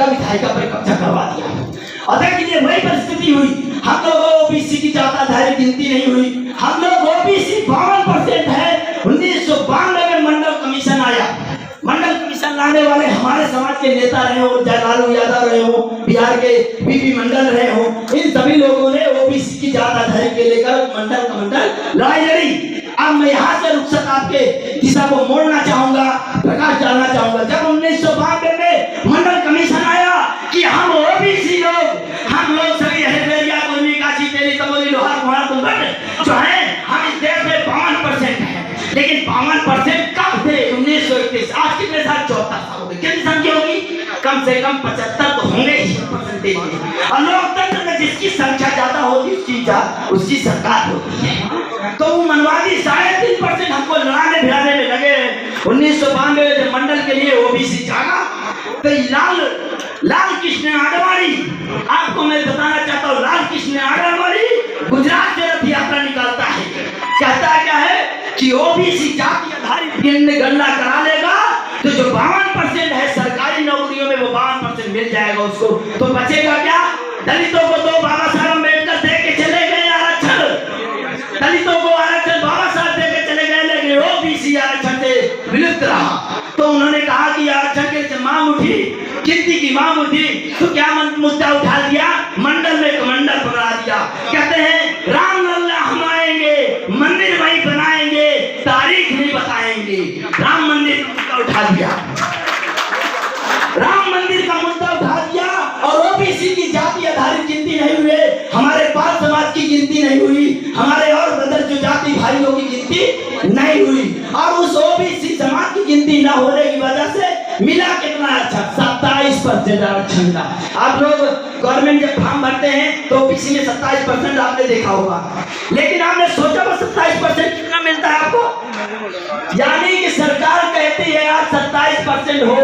का विधायिका पर कब्जा करवा दिया। और देखिए वही परिस्थिति हुई, हम लोग ओबीसी की ज्यादा धारी गिनती नहीं हुई, हम लोग ओबीसी 52% है। 1992 में मंडल कमीशन आया। मंडल कमीशन लाने वाले हमारे समाज के नेता रहे हो, लालू यादव रहे हो, बिहार के बीपी मंडल रहे हो, इन सभी लोगों ने ओबीसी की ज्यादा धारी के लेकर मंडल का मंडल लड़ाई लड़ी। अब मैं यहाँ से रुखसत आपके दिशा को मोड़ना चाहूंगा, प्रकाश डालना चाहूंगा। जब 1992 में मंडल कमीशन आया कि हम ओबीसी लोग, हम लोग सभी हरिया कोनी काशी तेली तमोली लोहार कुम्हार कुंभट जो है, हम इस देश में 52% है। लेकिन 52% कब थे? 1931। आज कितने साल? 74 साल हो गए। कितनी संख्या होगी? कम से कम 75 तो होंगे ही परसेंटेज। और लोकतंत्र में जिसकी संख्या ज्यादा होती उसकी सरकार होती है। तो वो मनवादी 3.5% हमको लड़ाने भिड़ाने में लगे। 1992 जब मंडल के लिए ओबीसी जागा तो लाल कृष्ण आडवाणी, आपको मैं बताना चाहता हूँ, लाल कृष्ण आडवाणी गुजरात से रथ यात्रा निकालता है। कहता क्या है कि ओबीसी जाति आधारित गणना करा लेगा तो जो 52% है सरकारी नौकरियों में वो 52% मिल जाएगा उसको। तो बचेगा क्या? दलितों को तो बाबा साहब अम्बेडकर दे के चले गए आरक्षण, दलितों को आरक्षण बाबा साहब दे के चले गए, लेकिन ओबीसी आरक्षण से विलुप्त रहा। तो उन्होंने कहा कि आरक्षण की मांग उठी, गिनती की मांग उठी, तो क्या मुद्दा उठा दिया? मंडल में कमंडल पकड़ा दिया। कहते हैं राम लल्ला हम आएंगे, मंदिर वहीं बनाएंगे, तारीख नहीं बताएंगे। राम मंदिर का मुद्दा उठा दिया, राम मंदिर का मुद्दा उठा दिया। और ओबीसी की जाति आधारित गिनती नहीं हुई, हमारे पाल समाज की गिनती नहीं हुई, हमारे और ब्रदर जो जाति भाइयों की गिनती नहीं हुई। और उस ओबीसी समाज की गिनती न होने की वजह से मिला कितना अच्छा? 27% आरक्षण मिला। आप लोग गवर्नमेंट जब फॉर्म भरते हैं तो ओबीसी में 27% आपने देखा होगा, लेकिन आपने सोचा वो 27% कितना मिलता है आपको? यानी कि सरकार कहती है यार 27% हो,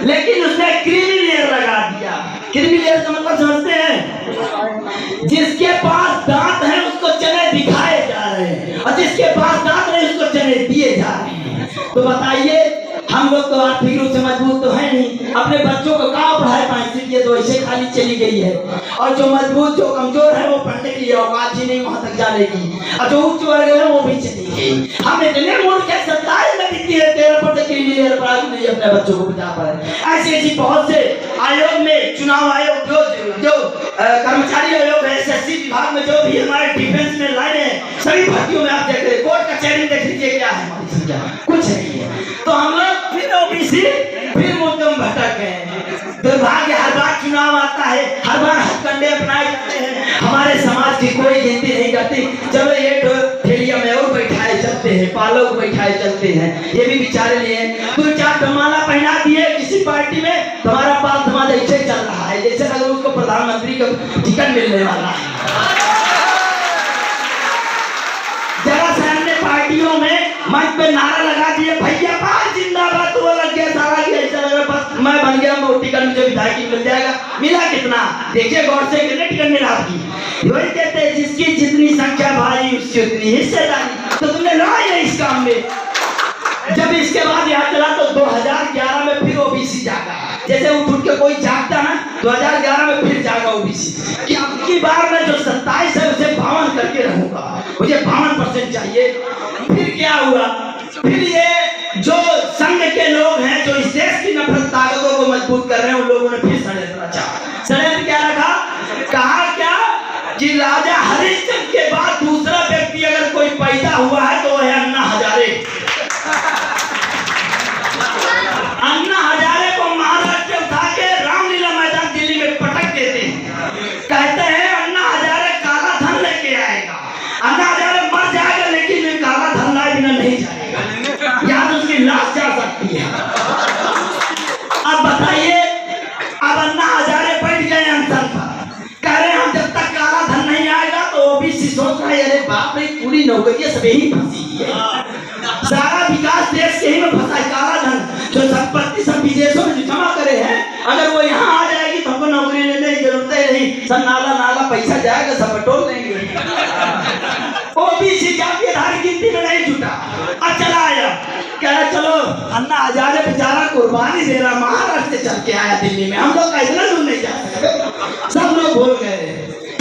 लेकिन उसने क्रीमी लेयर लगा दिया। क्रीमी लेयर का मतलब समझते हैं? जिसके पास दांत है उसको चने दिखाए जा रहे हैं, और जिसके पास दांत नहीं उसको चने दिए जा रहे हैं। तो बताइए, हम लोग तो आर्थिक रूप से मजबूत तो है नहीं, अपने बच्चों को कहाँ पढ़ाए पाए? ये तो ऐसे खाली चली गई है। और जो मजबूत जो कमजोर है वो पढ़ने की औकात ही नहीं वहां तक जाने की, और जो उच्च वर्ग है वो भी चली गई। हम इतने मूर्ख है, 27 में दिखती है 13% के लिए नहीं अपने बच्चों को बचा पाए। ऐसी ऐसी बहुत से आयोग में, चुनाव आयोग जो कर्मचारी आयोग है, एसएससी विभाग में जो भी हमारे डिफेंस में लाइन है, सभी भर्तियों में आप देख रहे, कोर्ट कचहरी देख लीजिए क्या है हमारी संख्या, कुछ नहीं है। तो हम लोग फिर ओबीसी फिर मुद्दम भटक गए। दुर्भाग्य, हर बार चुनाव आता है, हर बार हथकंडे अपनाए जाते हैं, हमारे समाज की कोई गिनती नहीं करती। चलो ये ठेलिया में और बैठाए चलते हैं, पालों को बैठाए चलते हैं, ये भी बेचारे लिए 2-4 टमाला पहना दिए किसी पार्टी में, तुम्हारा पाल समाज ऐसे चल रहा है जैसे अगर उसको प्रधानमंत्री का टिकट मिलने वाला है। जरा से अन्य पार्टियों में मंच पे नारा लगा दिए, भैया पाल जिंदाबाद, तो वो लग गया सारा कि ऐसा लग रहा बस मैं बन गया, वो टिकट मुझे विधायक मिल जाएगा। मिला कितना? देखिए गौर से, कितने टिकट मिला आपकी? वही कहते हैं जिसकी जितनी संख्या भाई उसकी उतनी हिस्सेदारी। तो तुमने लड़ाई है इस काम में। जब इसके बाद यहाँ चला तो 2011 में फिर ओबीसी जागा, जैसे उठ के कोई जागता है, 2011 में फिर जागा ओबीसी कि अब की बार मैं जो 27 है उसे 52 करके रहूंगा, मुझे 52% चाहिए। फिर क्या हुआ? फिर ये जो संघ के लोग हैं जो इस देश की नफरत ताकतों को मजबूत कर रहे हैं, उन लोगों ने फिर षड्यंत्र रचा। षड्यंत्र क्या रखा? कहा क्या कि राजा हरिश्चंद्र के बाद दूसरा व्यक्ति अगर कोई पैदा हुआ है तो वह है अन्ना हजारे। अन्ना हजारे को महाराष्ट्र उठा के रामलीला मैदान दिल्ली में पटक देते हैं। कहते हैं अन्ना हजारे काला धन लेके आएगा, अन्ना हजारे मर जाएगा लेकिन काला धन लाए बिना नहीं जाएगा, या तो उसकी लाश जा सकती है। अब बताइए, अब अन्ना हजारे बैठ गए अनशन पर, कह रहे हम जब तक काला धन नहीं आएगा तो ओबीसी सोच रहे अरे बाप रे पूरी नौकरियां सब यही फंसी है, सारा विकास देश के ही में फंसा है। काला धन जो संपत्ति सब विदेशों में जमा करे हैं, अगर वो यहाँ आ जाएगी तो हमको नौकरी लेने की जरूरत ही नहीं, सब नाला पैसा जाएगा, सब बटोर लेंगे। ओबीसी जाति आधारित गिनती में नहीं जुटा, अब चला आया, कह रहा चलो अन्ना हजारे बेचारा कुर्बानी दे रहा, महाराष्ट्र से चल के आया दिल्ली में, हम लोग का इतना भूल गए।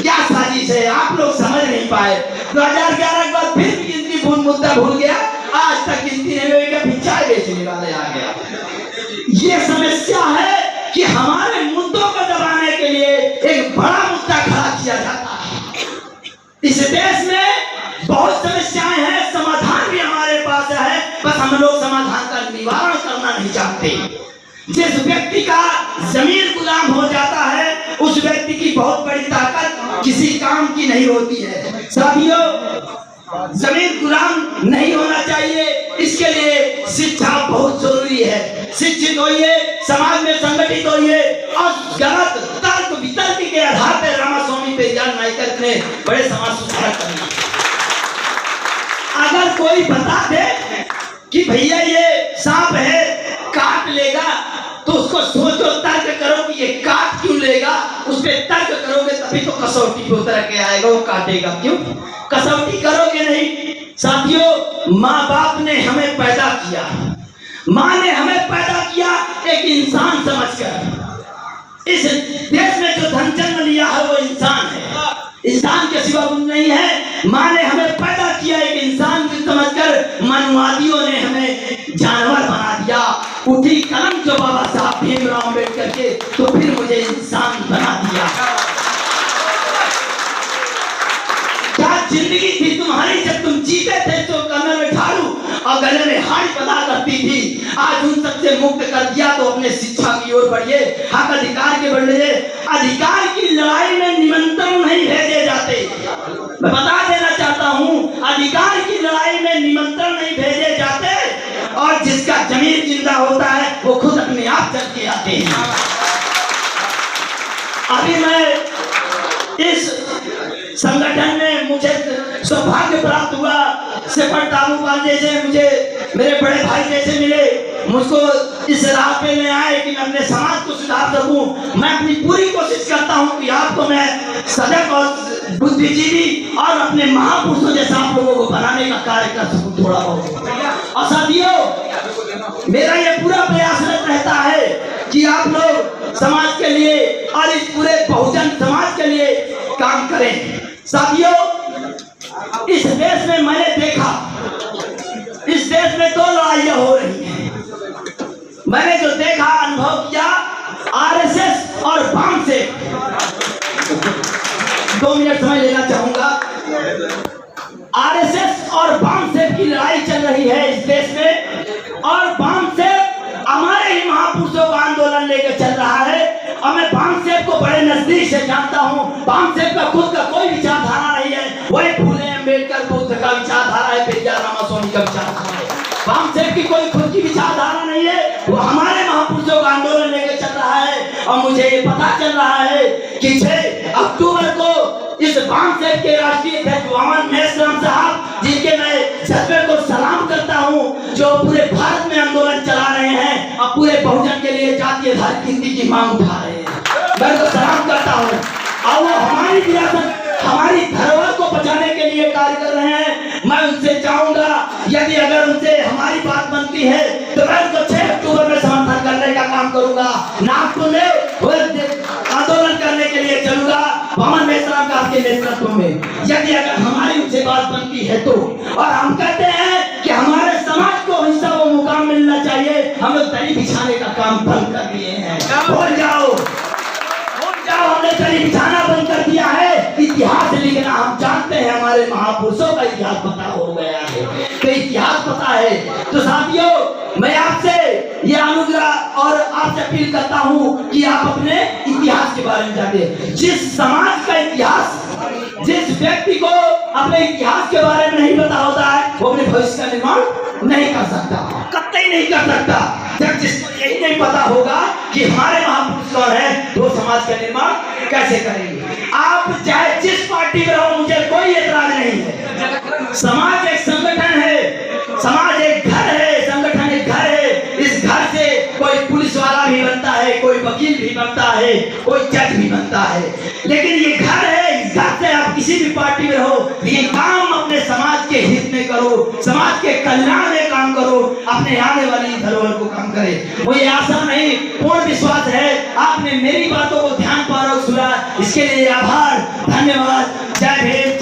क्या साजिश है, आप लोग समझ नहीं पाए। 2011 के बाद फिर भी गिनती मुद्दा भूल गया, आज तक गिनती नहीं हुई, कभी चाय बेचने वाले आ गया। ये समस्या है कि हमारे मुद्दों को दबाने के लिए एक बड़ा मुद्दा खड़ा किया जाता है। इस देश में बहुत समस्याएं हैं, समाधान भी हमारे पास है, बस हम लोग समाधान का निवारण करना नहीं चाहते। जिस व्यक्ति का जमीन गुलाम हो जाता है, उस व्यक्ति की बहुत बड़ी ताकत किसी काम की नहीं होती है। साथियों, जमीन गुलाम नहीं होना चाहिए, इसके लिए शिक्षा बहुत जरूरी है। शिक्षित होइए, समाज में संगठित होइए और गलत तर्क वितर्क के आधार पर रामास्वामी पेरियार नायकर ने बड़े समाज सुधार करना। अगर कोई बता दे कि भैया ये सांप है काट लेगा, तो उसको सोचो, तर्क करो कि ये काट क्यों लेगा, उस पर तर्क करोगे तभी तो कसौटी पे उतर के आएगा, वो काटेगा क्यों? कसौटी करोगे नहीं। साथियों, माँ बाप ने हमें पैदा किया, माँ ने हमें पैदा किया एक इंसान समझकर। इस देश में जो धन जन्म लिया है वो इंसान है, इंसान के सिवा कुछ नहीं है। माँ ने हमें पैदा किया एक इंसान समझकर, मनवादियों ने हमें जानवर बना दिया। उठी कलम जो बाबा साहब भीमराव अम्बेडकर के, तो फिर मुझे इंसान बना दिया। क्या जिंदगी थी तुम्हारी जब तुम जीते थे, तो कमर में ठाड़ू और गले में हाड़ी बना करती थी। आज उन सबसे मुक्त कर दिया, तो अपने शिक्षा की ओर बढ़िए, हक अधिकार के बढ़िए। अधिकार की लड़ाई में निमंत्रण नहीं भेजे जाते। मैं बता देना चाहता हूँ, अधिकार की लड़ाई में निमंत्रण नहीं भेजे जाते, और जिसका जमीन जिंदा होता है वो खुद अपने आप चल के आते हैं। अभी मैं इस संगठन में मुझे सौभाग्य प्राप्त हुआ, सेपट तालुका जैसे मुझे मेरे बड़े भाई जैसे मिले, मुझको इस राह पे ले आए कि मैं अपने समाज को सुधार सकूं। मैं अपनी पूरी कोशिश करता हूं कि आपको मैं सजग और बुद्धिजीवी और अपने महापुरुषों जैसा आप लोगों को बनाने का कार्य कर सकूं थोड़ा बहुत। और साथियों, मेरा ये पूरा प्रयास रहता है कि आप लोग समाज के लिए और इस पूरे बहुजन समाज के लिए काम करें। साथियों, इस देश में मैंने देखा, इस देश में दो लड़ाइयां हो रही हैं। मैंने जो देखा, अनुभव किया, आरएसएस और वाम से 2 मिनट समय लेना चाहूंगा। आरएसएस और वाम से की लड़ाई चल रही है इस देश में, और वाम से हमारे ही महापुरुषों का आंदोलन लेकर चल रहा है। और मैं वामसेब को बड़े नजदीक से जानता हूँ। वामसेब का खुद का कोई विचारधारा नहीं है, वही फूले अम्बेडकर बुद्ध का विचारधारा है, पेरियार रामास्वामी का विचारधारा है। वामसेब की कोई खुद की विचारधारा नहीं है, वो हमारे महापुरुषों का आंदोलन लेकर चल रहा है। और मुझे ये पता चल रहा है कि 6 अक्टूबर को इस वामसेब के राष्ट्रीय अध्यक्ष वामन मेश्राम साहब, जिनके मैं जज्बे को सलाम करता हूँ, जो पूरे भारत में आंदोलन चला रहे हैं और पूरे बहुजन के लिए जातीय आधारित गिनती की मांग उठा रहे हैं, मैं उनको सलाम करता हूँ। और वो हमारी विरासत, हमारी धरोहर को बचाने के लिए कार्य कर रहे हैं। मैं उनसे चाहूंगा, यदि अगर उनसे हमारी बात बनती है तो मैं उनको 6 अक्टूबर में समर्थन करने का काम करूंगा। नागपुर में आंदोलन करने के लिए चलूंगा वामन मेश्राम का आपके नेतृत्व में, यदि अगर हमारी उनसे बात बनती है तो। और हम कहते हैं कि हमारे समाज को हिस्सा वो मुकाम मिलना चाहिए। हम लोग दरी बिछाने का काम बंद कर दिए हैं। भूल जाओ, हमने दरी बिछाना बंद कर दिया है। इतिहास लिखना हम जानते हैं, हमारे महापुरुषों का इतिहास पता हो गया है, तो इतिहास पता है। तो साथियों, मैं आपसे ये अनुग्रह और आपसे अपील करता हूँ कि आप अपने इतिहास के बारे में जाने। जिस समाज का इतिहास, जिस व्यक्ति को अपने इतिहास के बारे में नहीं पता होता है, वो अपने भविष्य का निर्माण नहीं कर सकता, कतई नहीं कर सकता। जब जिसको यही नहीं पता होगा कि हमारे महापुरुष कौन है, तो समाज का निर्माण कैसे करेंगे। आप चाहे जिस पार्टी में रहो, मुझे कोई एतराज नहीं है। समाज एक संगठन है, समाज एक घर है, संगठन एक घर है। इस घर से कोई पुलिस वाला भी बनता है, कोई वकील भी बनता है, कोई जज भी बनता है, लेकिन ये घर है। इस घर से आप किसी भी पार्टी में रहो, ये काम अपने समाज के हित में में करो, समाज के कल्याण में काम करो, अपने आने वाली धरोहर को काम करे। मुझे आशा नहीं, पूर्ण विश्वास है आपने मेरी बातों को ध्यान पूर्वक सुना। इसके लिए आभार, धन्यवाद। जय भीम।